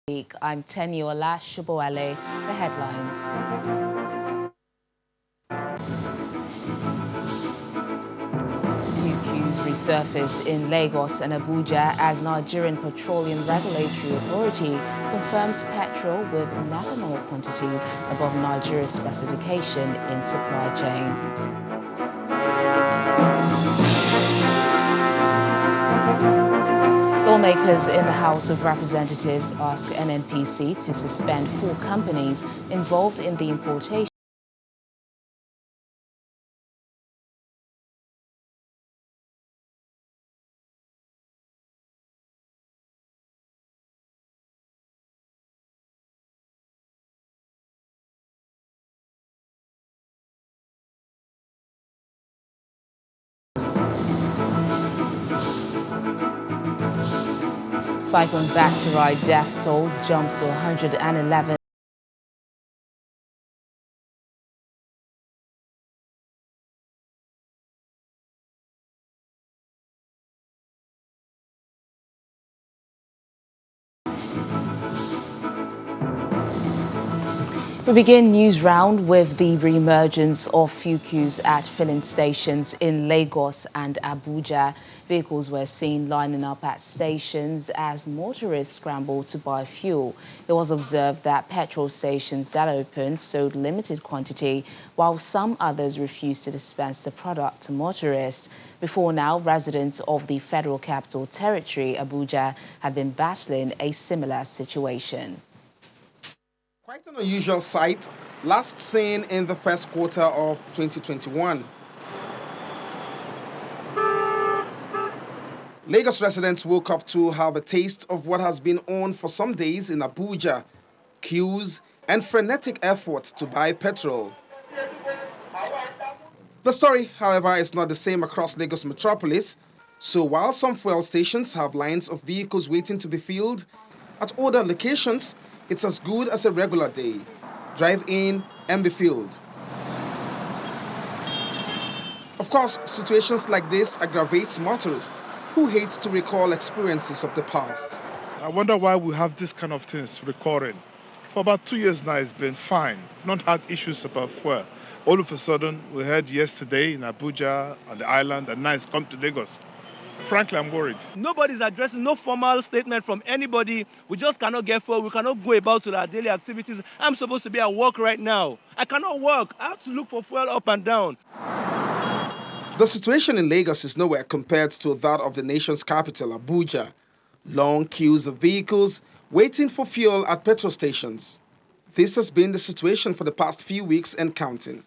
I'm Teniola Shubowale. The headlines. UQ's resurface in Lagos and Abuja as Nigerian Petroleum Regulatory Authority confirms petrol with methanol quantities above Nigeria's specification in supply chain. Lawmakers in the House of Representatives ask NNPC to suspend 4 companies involved in the importation Cyclone Battery death toll jumps to 111. We begin Newsround with the re-emergence of fuel queues at filling stations in Lagos and Abuja. Vehicles were seen lining up at stations as motorists scrambled to buy fuel. It was observed that petrol stations that opened sold limited quantity, while some others refused to dispense the product to motorists. Before now, residents of the Federal Capital Territory, Abuja, had been battling a similar situation. Quite an unusual sight, last seen in the first quarter of 2021. Lagos residents woke up to have a taste of what has been on for some days in Abuja: queues and frenetic efforts to buy petrol. The story, however, is not the same across Lagos metropolis. So while some fuel stations have lines of vehicles waiting to be filled, at other locations, it's as good as a regular day. Drive in and be filled. Of course, situations like this aggravates motorists who hate to recall experiences of the past. I wonder why we have this kind of things recurring. For about 2 years now, it's been fine. Not had issues about fuel. All of a sudden, we heard yesterday in Abuja, on the island, and now it's come to Lagos. Frankly, I'm worried. Nobody's addressing, no formal statement from anybody. We just cannot get fuel. We cannot go about to our daily activities. I'm supposed to be at work right now. I cannot work. I have to look for fuel up and down. The situation in Lagos is nowhere compared to that of the nation's capital, Abuja. Long queues of vehicles waiting for fuel at petrol stations. This has been the situation for the past few weeks and counting.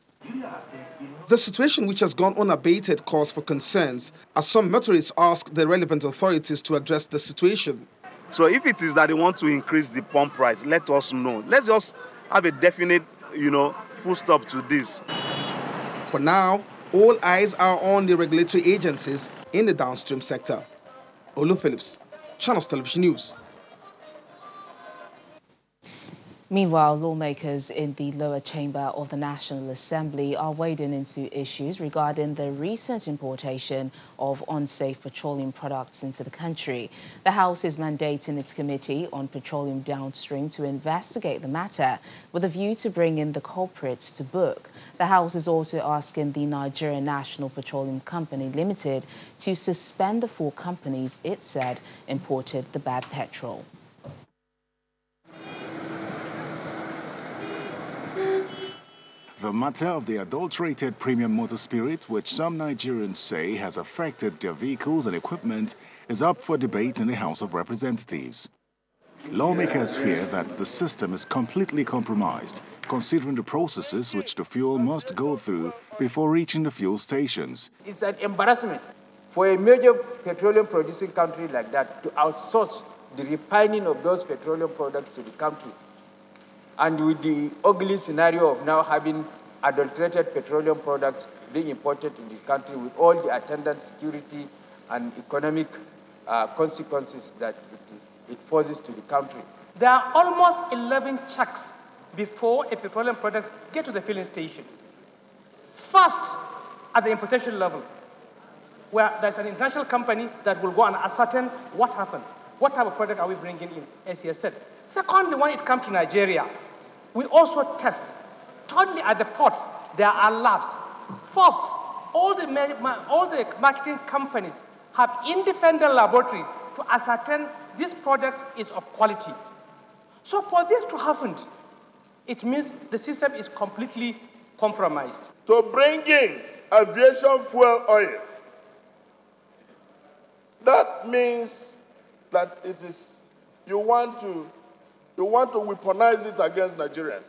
The situation, which has gone unabated, calls for concerns as some motorists ask the relevant authorities to address the situation. So if it is that they want to increase the pump price, let us know. Let's just have a definite, full stop to this. For now, all eyes are on the regulatory agencies in the downstream sector. Olu Phillips, Channels Television News. Meanwhile, lawmakers in the lower chamber of the National Assembly are wading into issues regarding the recent importation of unsafe petroleum products into the country. The House is mandating its Committee on Petroleum Downstream to investigate the matter with a view to bringing the culprits to book. The House is also asking the Nigerian National Petroleum Company Limited to suspend the 4 companies it said imported the bad petrol. The matter of the adulterated premium motor spirit, which some Nigerians say has affected their vehicles and equipment, is up for debate in the House of Representatives. Lawmakers fear that the system is completely compromised, considering the processes which the fuel must go through before reaching the fuel stations. It's an embarrassment for a major petroleum producing country like that to outsource the refining of those petroleum products to the country. And with the ugly scenario of now having adulterated petroleum products being imported in the country with all the attendant security and economic consequences that it poses to the country. There are almost 11 checks before a petroleum product get to the filling station. First, at the importation level, where there's an international company that will go and ascertain what happened. what type of product are we bringing in, as you said. Secondly, when it comes to Nigeria, we also test. Thirdly, at the ports, there are labs. Fourth, all the marketing companies have independent laboratories to ascertain this product is of quality. So for this to happen, it means the system is completely compromised. To bring in aviation fuel oil, that means that you want to weaponize it against Nigerians.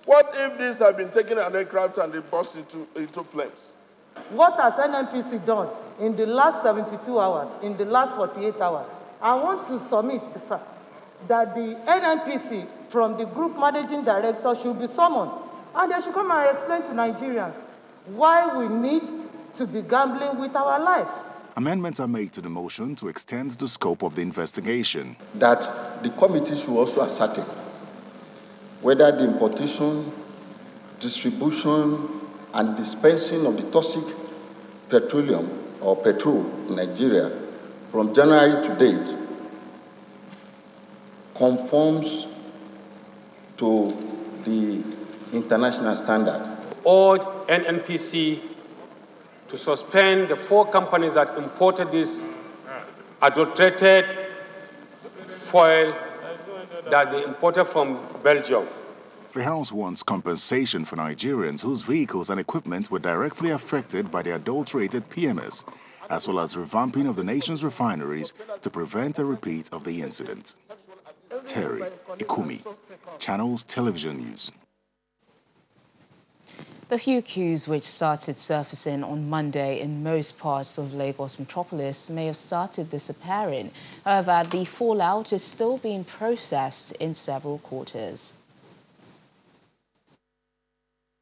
What if these have been taken an aircraft and they burst into flames? What has NNPC done in the last 72 hours, in the last 48 hours? I want to submit, sir, that the NNPC from the group managing director should be summoned, and they should come and explain to Nigerians why we need to be gambling with our lives. Amendments are made to the motion to extend the scope of the investigation. That the committee should also ascertain whether the importation, distribution, and dispensing of the toxic petroleum or petrol in Nigeria from January to date conforms to the international standard. Urge NNPC to suspend the 4 companies that imported this adulterated fuel that they imported from Belgium. The House wants compensation for Nigerians whose vehicles and equipment were directly affected by the adulterated PMS, as well as revamping of the nation's refineries to prevent a repeat of the incident. Terry Ikumi, Channels Television News. The few queues which started surfacing on Monday in most parts of Lagos metropolis may have started disappearing. However, the fallout is still being processed in several quarters.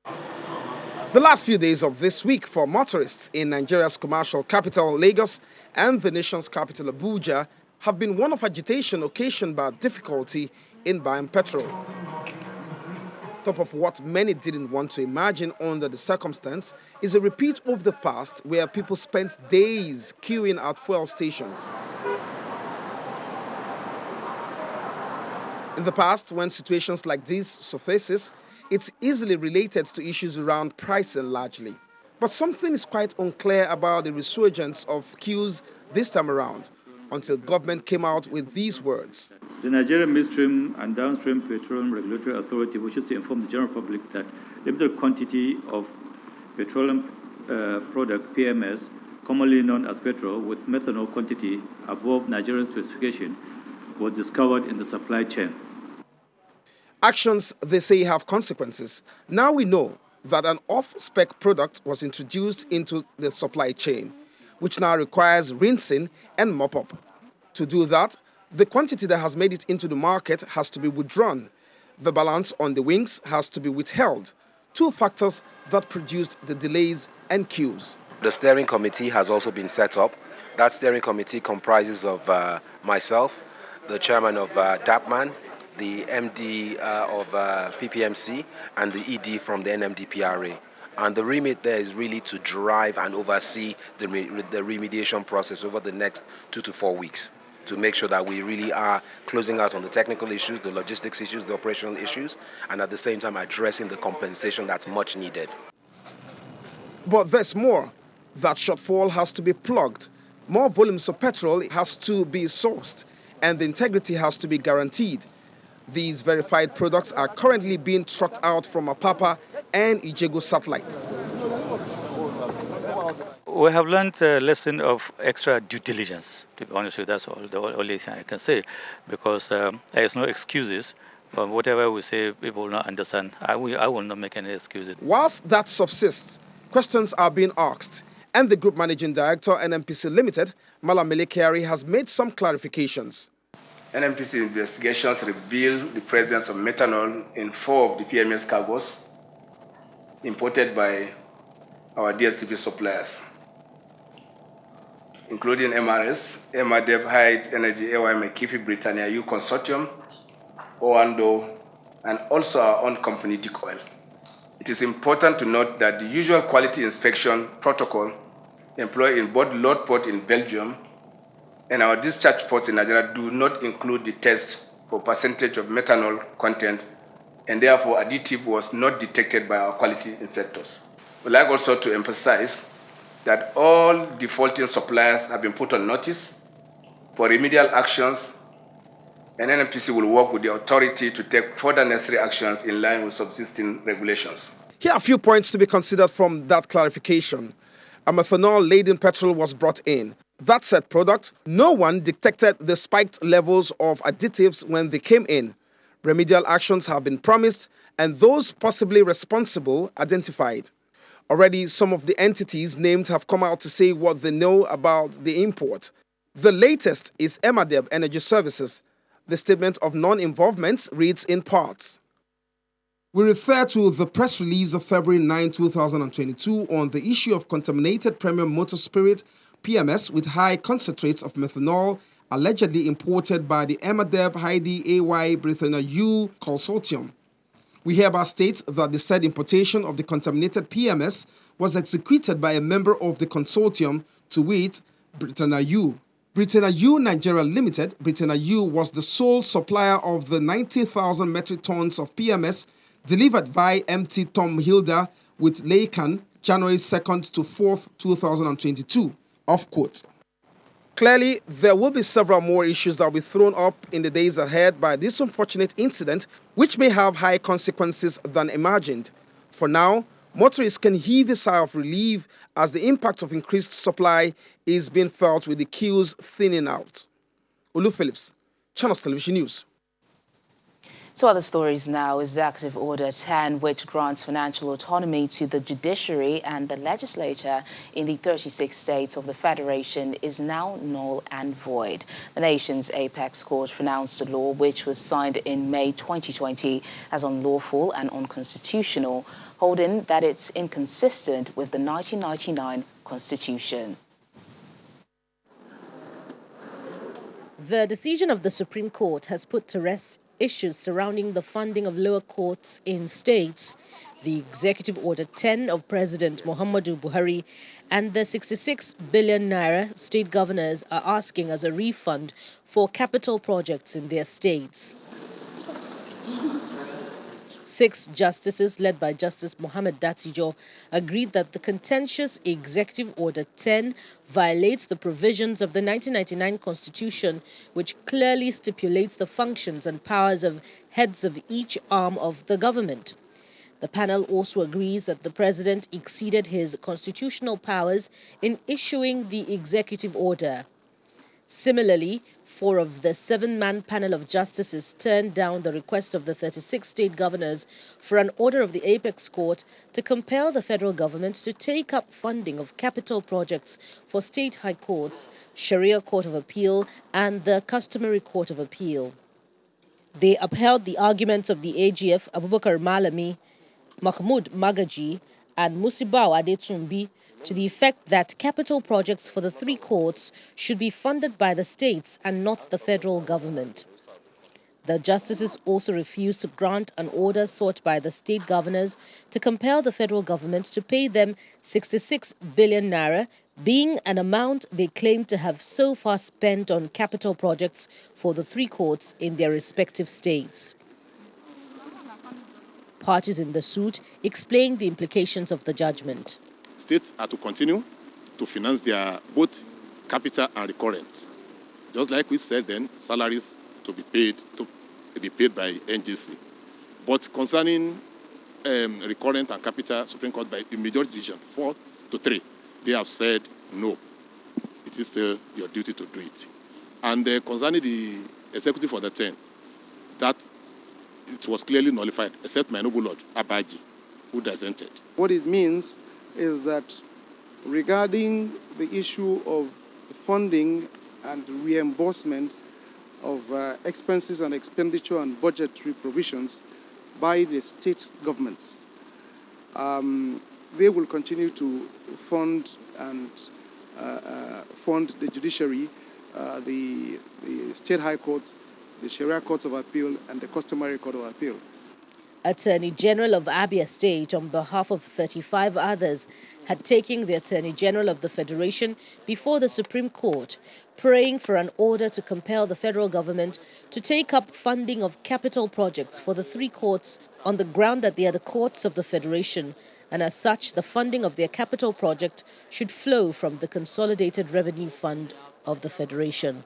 The last few days of this week for motorists in Nigeria's commercial capital, Lagos, and the nation's capital, Abuja, have been one of agitation occasioned by difficulty in buying petrol. Top of what many didn't want to imagine under the circumstance is a repeat of the past where people spent days queuing at fuel stations. In the past, when situations like these surfaces, it's easily related to issues around pricing largely. But something is quite unclear about the resurgence of queues this time around, until government came out with these words. The Nigerian Midstream and Downstream Petroleum Regulatory Authority wishes to inform the general public that limited quantity of petroleum product PMS, commonly known as petrol, with methanol quantity above Nigerian specification, was discovered in the supply chain. Actions, they say, have consequences. Now we know that an off-spec product was introduced into the supply chain, which now requires rinsing and mop-up. To do that, the quantity that has made it into the market has to be withdrawn. The balance on the wings has to be withheld. 2 factors that produced the delays and queues. The steering committee has also been set up. That steering committee comprises of myself, the chairman of DAPMAN, the MD of PPMC, and the ED from the NMDPRA. And the remit there is really to drive and oversee the remediation process over the next 2 to 4 weeks, to make sure that we really are closing out on the technical issues, the logistics issues, the operational issues, and at the same time addressing the compensation that's much needed. But there's more. That shortfall has to be plugged. More volumes of petrol has to be sourced, and the integrity has to be guaranteed. These verified products are currently being trucked out from Apapa and Ijego satellite. We have learned a lesson of extra due diligence, to be honest with you. That's the only thing I can say, because there is no excuses. But whatever we say, people will not understand. I will not make any excuses. Whilst that subsists, questions are being asked, and the Group Managing Director, NNPC Limited, Malam Melekiari, has made some clarifications. NNPC investigations reveal the presence of methanol in 4 of the PMS cargos imported by our DSTP suppliers, including MRS, Emadev High Energy, AY McKiffy, Britannia U Consortium, Owando, and also our own company, Dick Oil. It is important to note that the usual quality inspection protocol employed in both load port in Belgium and our discharge ports in Nigeria do not include the test for percentage of methanol content, and therefore additive was not detected by our quality inspectors. We'd like also to emphasize that all defaulting suppliers have been put on notice for remedial actions, and NNPC will work with the authority to take further necessary actions in line with subsisting regulations. Here are a few points to be considered from that clarification. A methanol-laden petrol was brought in. That said product, no one detected the spiked levels of additives when they came in. Remedial actions have been promised and those possibly responsible identified. Already, some of the entities named have come out to say what they know about the import. The latest is Emadeb Energy Services. The statement of non-involvement reads in parts. We refer to the press release of February 9, 2022 on the issue of contaminated premium motor spirit, PMS, with high concentrates of methanol allegedly imported by the Emadeb Heidi AY Britannia U Consortium. We hereby state that the said importation of the contaminated PMS was executed by a member of the consortium, to wit, Britannia U. Britannia U Nigeria Limited, Britannia U, was the sole supplier of the 90,000 metric tons of PMS delivered by MT Tom Hilda with Lakan January 2nd to 4th, 2022. Off quote. Clearly, there will be several more issues that will be thrown up in the days ahead by this unfortunate incident, which may have higher consequences than imagined. For now, motorists can heave a sigh of relief as the impact of increased supply is being felt with the queues thinning out. Olu Phillips, Channels Television News. To other stories now, Executive Order 10, which grants financial autonomy to the judiciary and the legislature in the 36 states of the Federation, is now null and void. The nation's apex court pronounced the law, which was signed in May 2020, as unlawful and unconstitutional, holding that it's inconsistent with the 1999 Constitution. The decision of the Supreme Court has put to rest issues surrounding the funding of lower courts in states, the Executive Order 10 of President Muhammadu Buhari, and the 66 billion naira state governors are asking as a refund for capital projects in their states. 6 justices, led by Justice Mohammed Datijo, agreed that the contentious Executive Order 10 violates the provisions of the 1999 Constitution, which clearly stipulates the functions and powers of heads of each arm of the government. The panel also agrees that the president exceeded his constitutional powers in issuing the executive order. Similarly, 4 of the 7-man panel of justices turned down the request of the 36 state governors for an order of the apex court to compel the federal government to take up funding of capital projects for state high courts, Sharia Court of Appeal, and the Customary Court of Appeal. They upheld the arguments of the AGF Abubakar Malami, Mahmoud Magaji, and Musibao Adetumbi to the effect that capital projects for the 3 courts should be funded by the states and not the federal government. The justices also refused to grant an order sought by the state governors to compel the federal government to pay them 66 billion naira, being an amount they claim to have so far spent on capital projects for the 3 courts in their respective states. Parties in the suit explained the implications of the judgment. States are to continue to finance their both capital and recurrent. Just like we said then, salaries to be paid by NGC. But concerning recurrent and capital, Supreme Court by a majority decision, 4-3, they have said no. It is still your duty to do it. And concerning the executive order 10, that it was clearly nullified, except my noble lord Abaji, who dissented. What it means is that regarding the issue of funding and reimbursement of expenses and expenditure and budgetary provisions by the state governments, they will continue to fund and fund the judiciary, the state high courts, the Sharia Courts of Appeal, and the Customary Court of Appeal. Attorney General of Abia State, on behalf of 35 others, had taken the Attorney General of the Federation before the Supreme Court, praying for an order to compel the federal government to take up funding of capital projects for the three courts on the ground that they are the courts of the Federation, and as such, the funding of their capital project should flow from the Consolidated Revenue Fund of the Federation.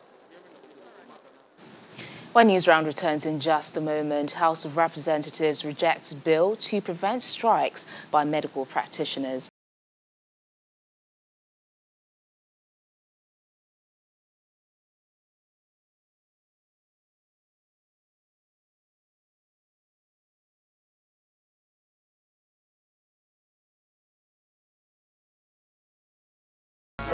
When Newsround returns in just a moment, House of Representatives rejects bill to prevent strikes by medical practitioners.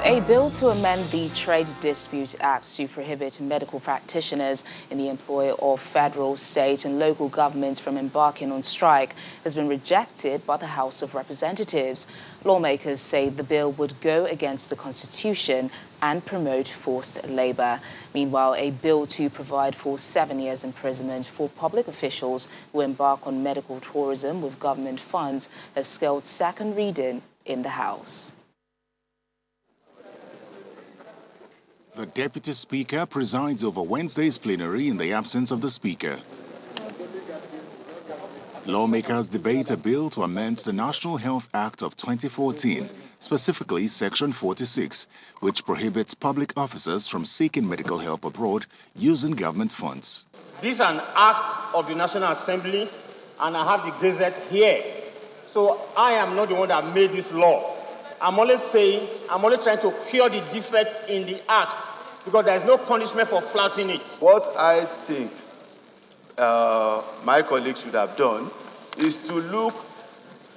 A bill to amend the Trade Dispute Act to prohibit medical practitioners in the employ of federal, state and local governments from embarking on strike has been rejected by the House of Representatives. Lawmakers say the bill would go against the Constitution and promote forced labor. Meanwhile, a bill to provide for 7 years imprisonment for public officials who embark on medical tourism with government funds has scaled second reading in the House. The Deputy Speaker presides over Wednesday's plenary in the absence of the Speaker. Lawmakers debate a bill to amend the National Health Act of 2014, specifically Section 46, which prohibits public officers from seeking medical help abroad using government funds. This is an act of the National Assembly, and I have the Gazette here. So I am not the one that made this law. I'm only trying to cure the defect in the act because there is no punishment for flouting it. What I think my colleagues should have done is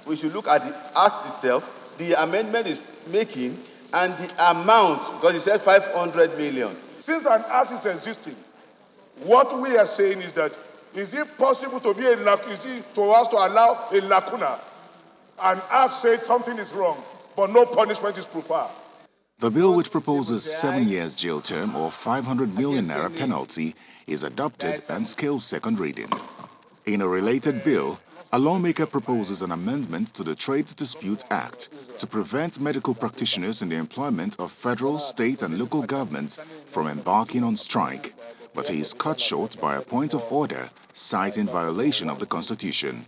we should look at the act itself, the amendment is making, and the amount, because it said 500 million. Since an act is existing, what we are saying is that, is it possible to us to allow a lacuna? An act says something is wrong, but no punishment is preferred. The bill, which proposes 7 years jail term or 500 million naira penalty, is adopted and scales second reading. In a related bill, a lawmaker proposes an amendment to the Trade Dispute Act to prevent medical practitioners in the employment of federal, state and local governments from embarking on strike, but he is cut short by a point of order, citing violation of the Constitution.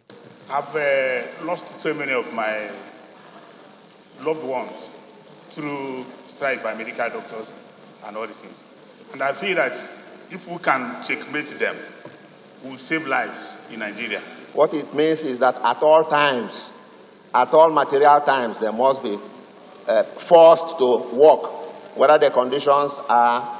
I've lost so many of my loved ones through strike by medical doctors and all these things. And I feel that if we can checkmate them, we'll save lives in Nigeria. What it means is that at all times, at all material times, they must be forced to work, whether the conditions are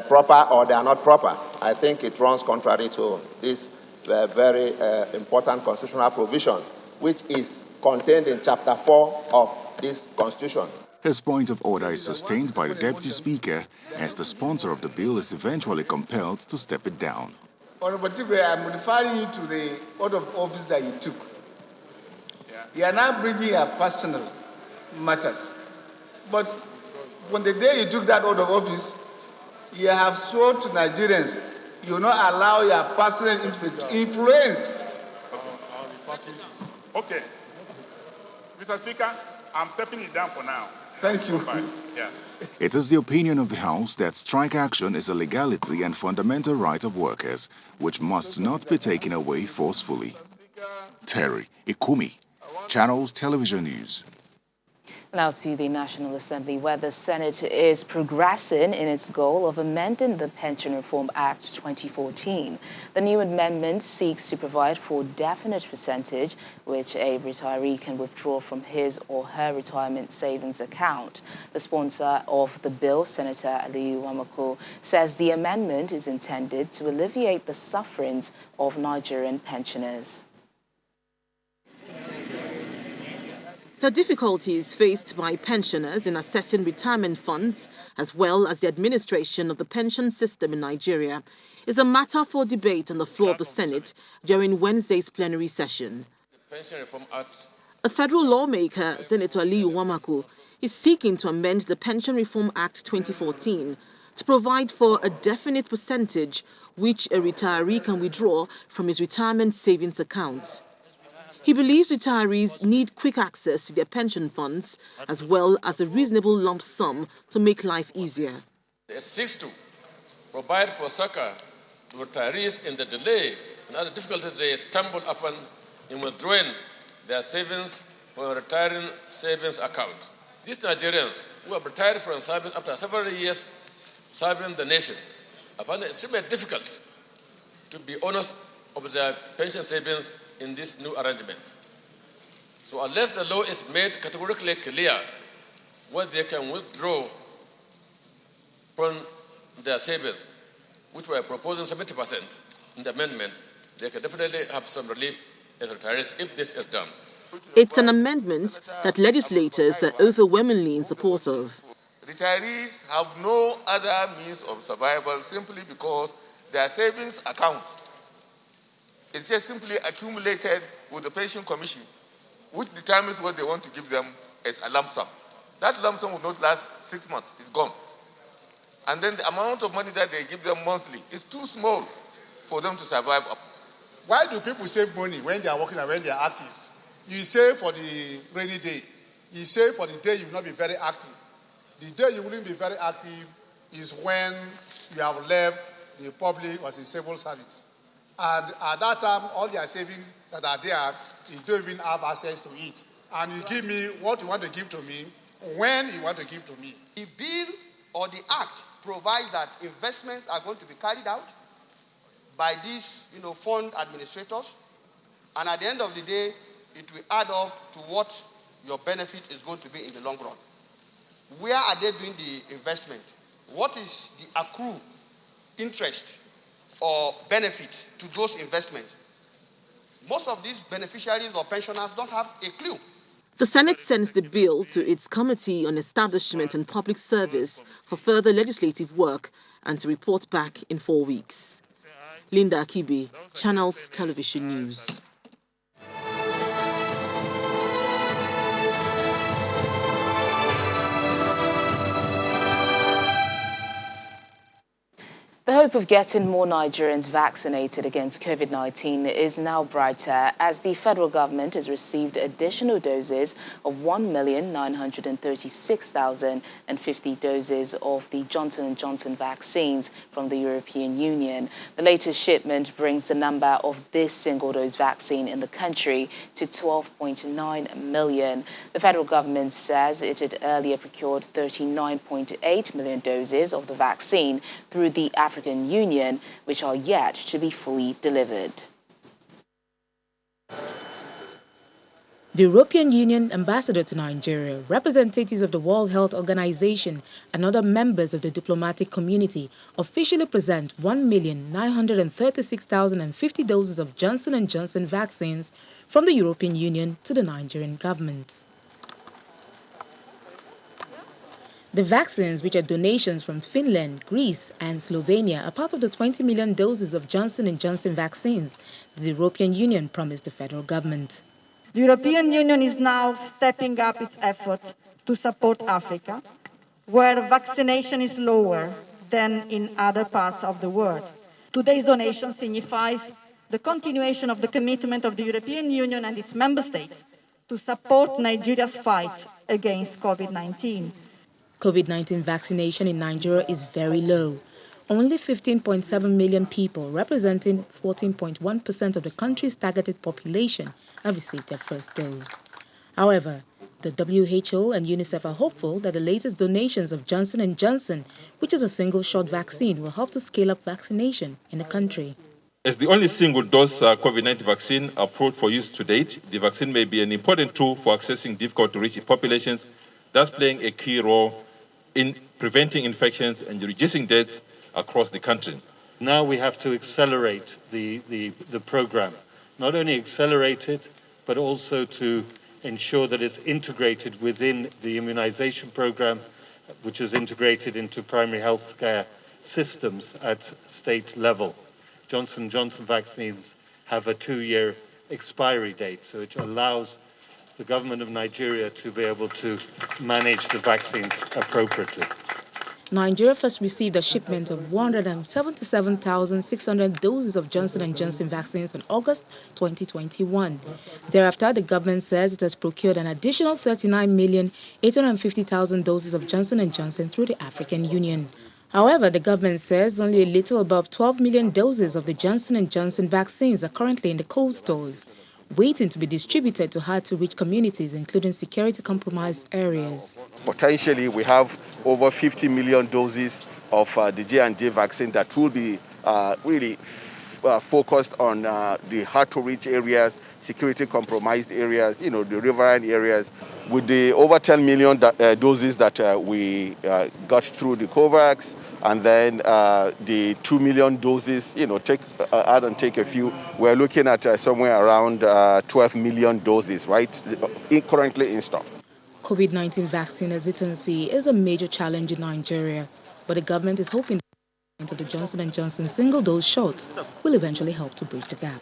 proper or they are not proper. I think it runs contrary to this very important constitutional provision, which is contained in Chapter 4 of this Constitution. His point of order is sustained by the Deputy Speaker as the sponsor of the bill is eventually compelled to step it down. Honorable Tigwe, I'm referring you to the oath of office that you took. You are now bringing your personal matters. But when the day you took that oath of office, you have sworn to Nigerians you will not allow your personal influence. Okay. Mr. Speaker, I'm stepping it down for now. Thank you. Yeah. It is the opinion of the House that strike action is a legality and fundamental right of workers, which must not be taken away forcefully. Terry Ikumi, Channels Television News. Now to the National Assembly, where the Senate is progressing in its goal of amending the Pension Reform Act 2014. The new amendment seeks to provide for a definite percentage which a retiree can withdraw from his or her retirement savings account. The sponsor of the bill, Senator Aliyu Wamako, says the amendment is intended to alleviate the sufferings of Nigerian pensioners. The difficulties faced by pensioners in assessing retirement funds, as well as the administration of the pension system in Nigeria, is a matter for debate on the floor of the Senate during Wednesday's plenary session. A federal lawmaker, Senator Aliyu Wamako, is seeking to amend the Pension Reform Act 2014 to provide for a definite percentage which a retiree can withdraw from his retirement savings account. He believes retirees need quick access to their pension funds as well as a reasonable lump sum to make life easier. It seeks to provide for succor to retirees in the delay and other difficulties they stumble upon in withdrawing their savings from a retiring savings account. These Nigerians who have retired from service after several years serving the nation have found it extremely difficult to be owners of their pension savings in this new arrangement. So unless the law is made categorically clear what they can withdraw from their savings, which we are proposing 70% in the amendment, they can definitely have some relief as retirees if this is done. It's an amendment that legislators are overwhelmingly in support of. Retirees have no other means of survival simply because their savings account is just simply accumulated with the pension commission, which determines what they want to give them as a lump sum. That lump sum will not last 6 months, it's gone. And then the amount of money that they give them monthly is too small for them to survive up. Why do people save money when they are working and when they are active? You save for the rainy day. You save for the day you will not be very active. The day you wouldn't be very active is when you have left the public or the civil service. And at that time, all their savings that are there, you don't even have access to it. And you give me what you want to give to me, when you want to give to me. The bill or the act provides that investments are going to be carried out by these fund administrators. And at the end of the day, it will add up to what your benefit is going to be in the long run. Where are they doing the investment? What is the accrued interest or benefit to those investments? Most of these beneficiaries or pensioners don't have a clue. The Senate sends the bill to its Committee on Establishment and Public Service for further legislative work and to report back in 4 weeks. Linda Akibi, Channels Television News. The hope of getting more Nigerians vaccinated against COVID-19 is now brighter as the federal government has received additional doses of 1,936,050 doses of the Johnson & Johnson vaccines from the European Union. The latest shipment brings the number of this single-dose vaccine in the country to 12.9 million. The federal government says it had earlier procured 39.8 million doses of the vaccine through the African Union, which are yet to be fully delivered. The European Union ambassador to Nigeria, representatives of the World Health Organization and other members of the diplomatic community officially present 1,936,050 doses of Johnson & Johnson vaccines from the European Union to the Nigerian government. The vaccines, which are donations from Finland, Greece and Slovenia, are part of the 20 million doses of Johnson & Johnson vaccines that the European Union promised the federal government. The European Union is now stepping up its efforts to support Africa, where vaccination is lower than in other parts of the world. Today's donation signifies the continuation of the commitment of the European Union and its member states to support Nigeria's fight against COVID-19. COVID-19 vaccination in Nigeria is very low. Only 15.7 million people, representing 14.1% of the country's targeted population, have received their first dose. However, the WHO and UNICEF are hopeful that the latest donations of Johnson & Johnson, which is a single-shot vaccine, will help to scale up vaccination in the country. As the only single-dose COVID-19 vaccine approved for use to date, the vaccine may be an important tool for accessing difficult-to-reach populations, thus playing a key role in preventing infections and reducing deaths across the country. Now we have to accelerate the program. Not only accelerate it, but also to ensure that it's integrated within the immunization program, which is integrated into primary health care systems at state level. Johnson & Johnson vaccines have a 2-year expiry date, so it allows the government of Nigeria to be able to manage the vaccines appropriately. Nigeria first received a shipment of 177,600 doses of Johnson & Johnson vaccines in August 2021. Thereafter, the government says it has procured an additional 39,850,000 doses of Johnson & Johnson through the African Union. However, the government says only a little above 12 million doses of the Johnson & Johnson vaccines are currently in the cold stores, waiting to be distributed to hard-to-reach communities, including security-compromised areas. Potentially, we have over 50 million doses of the J&J vaccine that will be really focused on the hard-to-reach areas, security-compromised areas, the riverine areas. With the over 10 million doses that we got through the COVAX, and then the 2 million doses, add and take a few, we're looking at somewhere around 12 million doses, right, currently in stock. COVID-19 vaccine hesitancy is a major challenge in Nigeria, but the government is hoping that the Johnson & Johnson single-dose shots will eventually help to bridge the gap.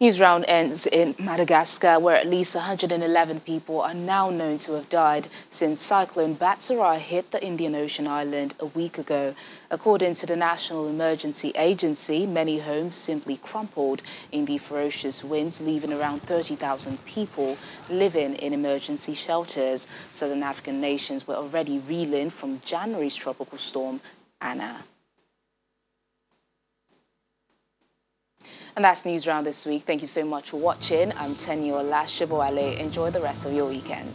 Newsround ends in Madagascar, where at least 111 people are now known to have died since cyclone Batsirai hit the Indian Ocean island a week ago. According to the National Emergency Agency, many homes simply crumpled in the ferocious winds, leaving around 30,000 people living in emergency shelters. Southern African nations were already reeling from January's tropical storm, Anna. And that's Newsround this week. Thank you so much for watching. I'm Tenyo Lashabwale. Enjoy the rest of your weekend.